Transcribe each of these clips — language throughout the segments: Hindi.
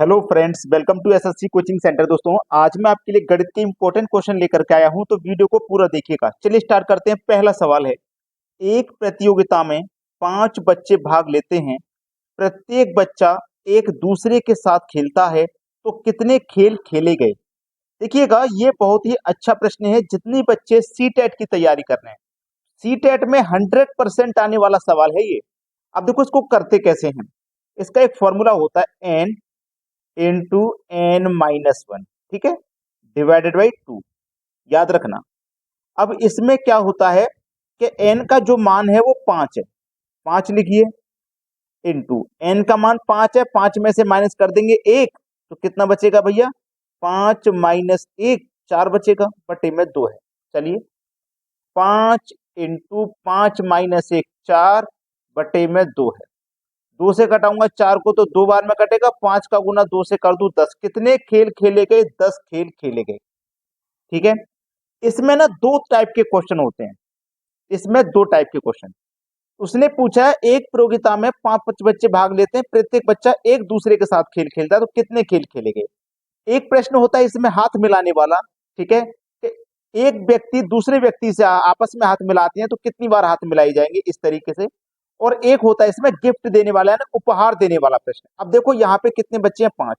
Hello friends, welcome to SSC coaching centre. दोस्तों, आज मैं आपके लिए गणित के इंपॉर्टेंट क्वेश्चन लेकर के आया हूं, तो वीडियो को पूरा देखिएगा। चलिए स्टार्ट करते हैं। पहला सवाल है, एक प्रतियोगिता में 5 बच्चे भाग लेते हैं। प्रत्येक बच्चा एक दूसरे के साथ खेलता है, तो कितने खेल खेले गए? देखिएगा, ये बहुत ही अच्छा प्रश्न है। जितने बच्चे सी टेट की तैयारी कर रहे हैं, सी टेट में 100% आने वाला सवाल है ये। अब देखो इसको करते कैसे हैं। इसका एक फॉर्मूला होता है, N into N minus one, ठीक है, डिवाइडेड बाई 2। याद रखना। अब इसमें क्या होता है कि एन का जो मान है वो 5 है, 5 लिखिए, इंटू एन का मान 5 है, 5 में से माइनस कर देंगे 1, तो कितना बचेगा भैया? 5 माइनस 1, 4 बचेगा, बटे में 2 है। चलिए, 5 इंटू 5 माइनस 1, 4 बटे में 2 है। 2 से घटाऊंगा 4 को तो 2 बार में कटेगा, 5 का गुना 2 से कर दूं 10। कितने खेल खेले गए? 10 खेल खेले गए। ठीक है। इसमें ना दो टाइप के क्वेश्चन होते हैं। इसमें दो टाइप के क्वेश्चन उसने पूछा है। एक प्रतियोगिता में 5 बच्चे भाग लेते हैं, प्रत्येक बच्चा एक दूसरे के साथ खेल खेलता है, तो कितने खेल खेले गए? एक प्रश्न होता है इसमें हाथ मिलाने वाला, ठीक है, कि एक व्यक्ति दूसरे व्यक्ति से आपस में हाथ मिलाते हैं, तो कितनी बार हाथ मिलाई जाएंगे, इस तरीके से। और एक होता है इसमें गिफ्ट देने वाला, है ना, उपहार देने वाला प्रश्न। अब देखो यहाँ पे कितने बच्चे हैं? 5।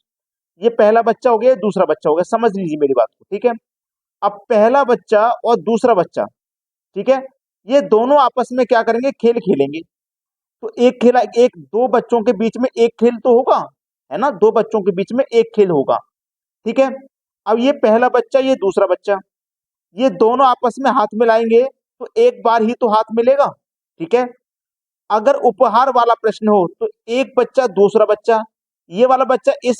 ये पहला बच्चा हो गया, दूसरा बच्चा हो गया। समझ लीजिए मेरी बात को, ठीक है। अब पहला बच्चा और दूसरा बच्चा, ठीक है, ये दोनों आपस में क्या करेंगे? खेल खेलेंगे। तो एक खेला, एक दो बच्चों के बीच में एक खेल तो होगा, है ना, दो बच्चों के बीच में एक खेल होगा, ठीक है। अब ये पहला बच्चा, ये दूसरा बच्चा, ये दोनों आपस में हाथ मिलाएंगे, तो एक बार ही तो हाथ मिलेगा, ठीक है। अगर उपहार वाला प्रश्न हो तो एक बच्चा दूसरा बच्चा, ये वाला बच्चा इस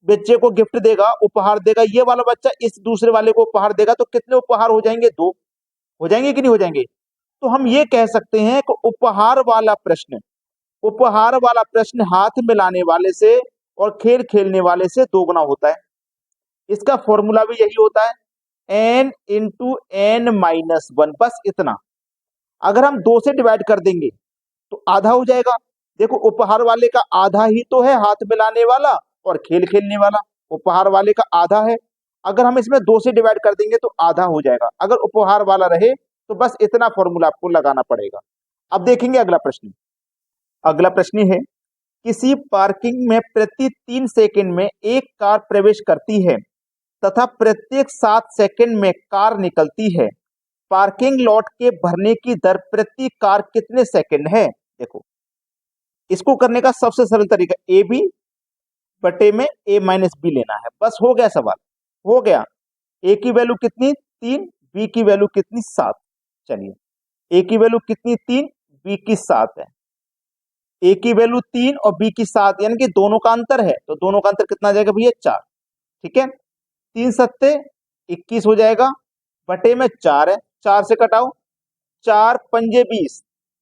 बच्चे को गिफ्ट देगा, उपहार देगा, ये वाला बच्चा इस दूसरे वाले को उपहार देगा, तो कितने उपहार हो जाएंगे? 2 हो जाएंगे कि नहीं हो जाएंगे? तो हम ये कह सकते हैं कि उपहार वाला प्रश्न हाथ मिलाने वाले से और खेल खेलने वाले से दोगुना होता है। इसका फॉर्मूला भी यही होता है, N into N minus one, बस इतना। अगर हम 2 से डिवाइड कर देंगे तो आधा हो जाएगा। देखो, उपहार वाले का आधा ही तो है हाथ मिलाने वाला और खेल खेलने वाला। उपहार वाले का आधा है, अगर हम इसमें 2 से डिवाइड कर देंगे तो आधा हो जाएगा। अगर उपहार वाला रहे तो बस इतना फॉर्मूला आपको लगाना पड़ेगा। अब देखेंगे अगला प्रश्न। अगला प्रश्न है, किसी पार्किंग में प्रति 3 सेकंड में एक कार प्रवेश करती है तथा प्रत्येक 7 सेकंड में कार निकलती है। पार्किंग लॉट के भरने की दर प्रति कार कितने सेकंड है? देखो, इसको करने का सबसे सरल तरीका, ए बी बटे में ए माइनस बी लेना है। बस हो गया सवाल, हो गया। ए की वैल्यू कितनी? 3, बी की वैल्यू कितनी? 7। चलिए, ए की वैल्यू कितनी? 3, बी की 7 है। ए की वैल्यू 3 और बी की 7, यानी कि दोनों का अंतर है, तो दोनों का अंतर कितना आ जाएगा भैया? 4। ठीक है, 3 सत्ते 21 हो जाएगा, बटे में 4 है, 4 से कटाओ, 4 पंजे 20,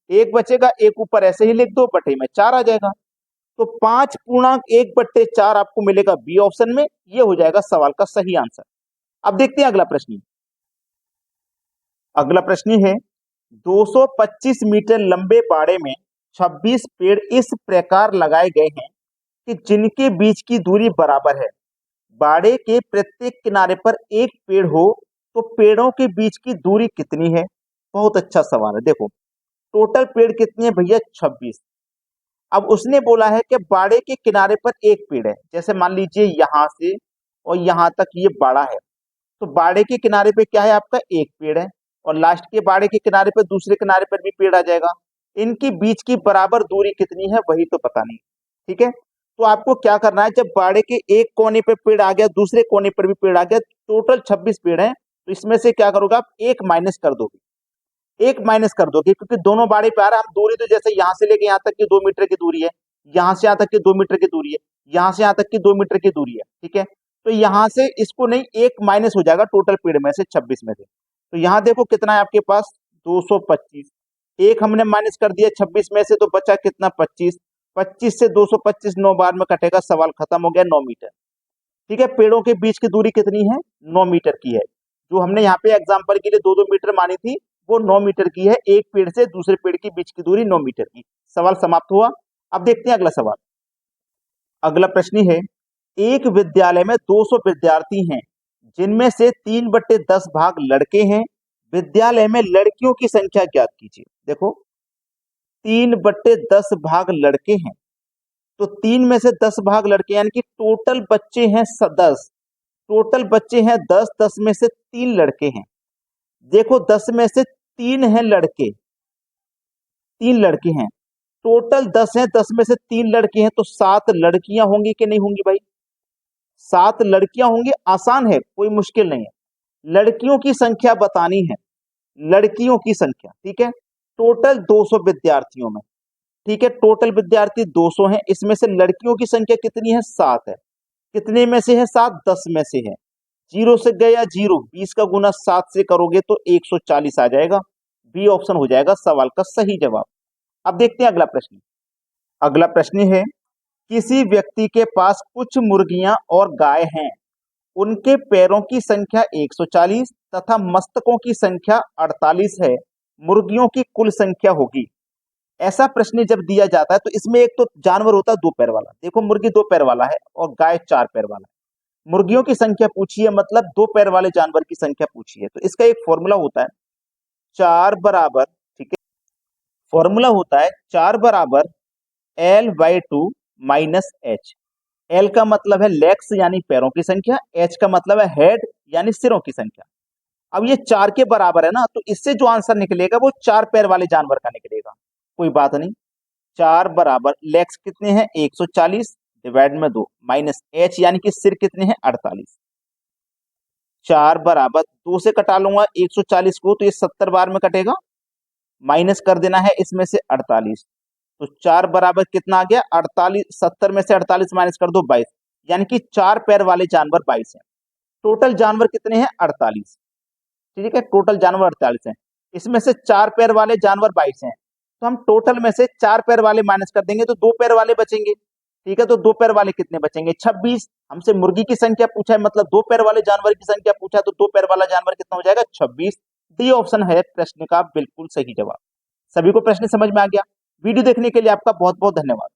एक बचेगा, एक ऊपर ऐसे ही लिख दो, बटे में 4 आ जाएगा। तो 5 पूर्णांक 1/4 आपको मिलेगा बी ऑप्शन में। ये हो जाएगा सवाल का सही आंसर। अब देखते हैं अगला प्रश्न। अगला प्रश्न है, 225 मीटर लंबे बाड़े में 26 पेड़ इस प्रकार लगाए गए हैं कि जिनके बीच की दूरी बराबर है। बाड़े के प्रत्येक किनारे पर एक पेड़ हो तो पेड़ों के बीच की दूरी कितनी है? बहुत अच्छा सवाल है। देखो, टोटल पेड़ कितनी है भैया? 26। अब उसने बोला है कि बाड़े के किनारे पर एक पेड़ है। जैसे मान लीजिए यहां से और यहां तक ये बाड़ा है, तो बाड़े के किनारे पे क्या है? आपका एक पेड़ है, और लास्ट के बाड़े के किनारे पर दूसरे किनारे पर भी पेड़ आ जाएगा। इनकी बीच की बराबर दूरी कितनी है वही तो पता नहीं। ठीक है, तो आपको क्या करना है, जब बाड़े के एक कोने पे पेड़ आ गया, दूसरे कोने पर भी पेड़ आ गया, टोटल 26 पेड़ है, तो इसमें से क्या करोगे आप? एक माइनस कर दोगे, एक माइनस कर दोगे, क्योंकि दोनों बाड़े पे आ रहा है। हम दूरी तो जैसे यहां से लेके यहां तक की 2 मीटर की दूरी है, यहां से यहां तक की 2 मीटर की दूरी है, यहां से यहां तक की 2 मीटर की दूरी है, ठीक है। तो यहां से इसको नहीं, एक माइनस हो जाएगा टोटल पेड़ में से, 26 में से। तो यहां देखो कितना है आपके पास? 225। एक हमने माइनस कर दिया 26 में से, तो बचा कितना? 25। 25 से 225 9 बार में कटेगा, सवाल खत्म हो गया, 9 मीटर। ठीक है, पेड़ों के बीच की दूरी कितनी है? 9 मीटर की है। जो हमने यहाँ पे एग्जाम्पल के लिए 2-2 मीटर मानी थी, वो 9 मीटर की है। एक पेड़ से दूसरे पेड़ के बीच की दूरी 9 मीटर की। सवाल समाप्त हुआ। अब देखते हैं अगला सवाल। अगला प्रश्न है, एक विद्यालय में 200 विद्यार्थी हैं, जिनमें से 3/10 भाग लड़के हैं। विद्यालय में लड़कियों की संख्या ज्ञात कीजिए। देखो 3/10 भाग लड़के हैं, तो 3 में से 10 भाग लड़के, यानी कि टोटल बच्चे हैं 10। टोटल बच्चे हैं 10, 10 में से 3 लड़के हैं। देखो 10 में से 3 हैं लड़के, 3 लड़के हैं, टोटल 10 हैं, 10 में से 3 लड़के हैं, तो 7 लड़कियां होंगी कि नहीं होंगी भाई? 7 लड़कियां होंगी, आसान है, कोई मुश्किल नहीं है। लड़कियों की संख्या बतानी है, लड़कियों की संख्या, ठीक है। टोटल 200 विद्यार्थियों में, ठीक है, टोटल विद्यार्थी 200 हैं, इसमें से लड़कियों की संख्या कितनी है? 7 है। कितने में से है? 7, 10 में से है। जीरो से गया जीरो, 20 का गुना 7 से करोगे तो 140 आ जाएगा। बी ऑप्शन हो जाएगा सवाल का सही जवाब। अब देखते हैं अगला प्रश्न। अगला प्रश्न है, किसी व्यक्ति के पास कुछ मुर्गियां और गाय हैं, उनके पैरों की संख्या 140 तथा मस्तकों की संख्या 48 है, मुर्गियों की कुल संख्या होगी। ऐसा प्रश्न जब दिया जाता है तो इसमें एक तो जानवर होता है 2 पैर वाला। देखो मुर्गी 2 पैर वाला है और गाय 4 पैर वाला है। मुर्गियों की संख्या पूछी है, मतलब 2 पैर वाले जानवर की संख्या पूछी है, तो इसका एक फॉर्मूला होता है 4 बराबर, ठीक है, फॉर्मूला होता है 4 बराबर L/2 माइनस एच। एल का मतलब है लेग्स यानी पैरों की संख्या, एच का मतलब है हेड यानी सिरों की संख्या। अब ये 4 के बराबर है ना, तो इससे जो आंसर निकलेगा वो 4 पैर वाले जानवर का निकलेगा। कोई बात नहीं, 4 बराबर लेग्स कितने हैं? 140 डिवाइड में 2 माइनस एच यानी कि सिर कितने हैं? 48। 4 बराबर 2 से कटा लूंगा 140 को, तो ये 70 बार में कटेगा, माइनस कर देना है इसमें से 48। तो 4 बराबर कितना आ गया? 48। 70 में से 48 माइनस कर दो 22, यानी कि 4 पैर वाले जानवर 22 हैं। टोटल जानवर कितने हैं? 48। ठीक है, टोटल जानवर 48 हैं, इसमें से 4 पैर वाले जानवर 22 हैं, तो हम टोटल में से 4 पैर वाले माइनस कर देंगे तो 2 पैर वाले बचेंगे। ठीक है, तो 2 पैर वाले कितने बचेंगे? 26। हमसे मुर्गी की संख्या पूछा है, मतलब 2 पैर वाले जानवर की संख्या पूछा है, तो 2 पैर वाला जानवर कितना हो जाएगा? 26। डी ऑप्शन है प्रश्न का बिल्कुल सही जवाब। सभी को प्रश्न समझ में आ गया? वीडियो देखने के लिए आपका बहुत बहुत धन्यवाद।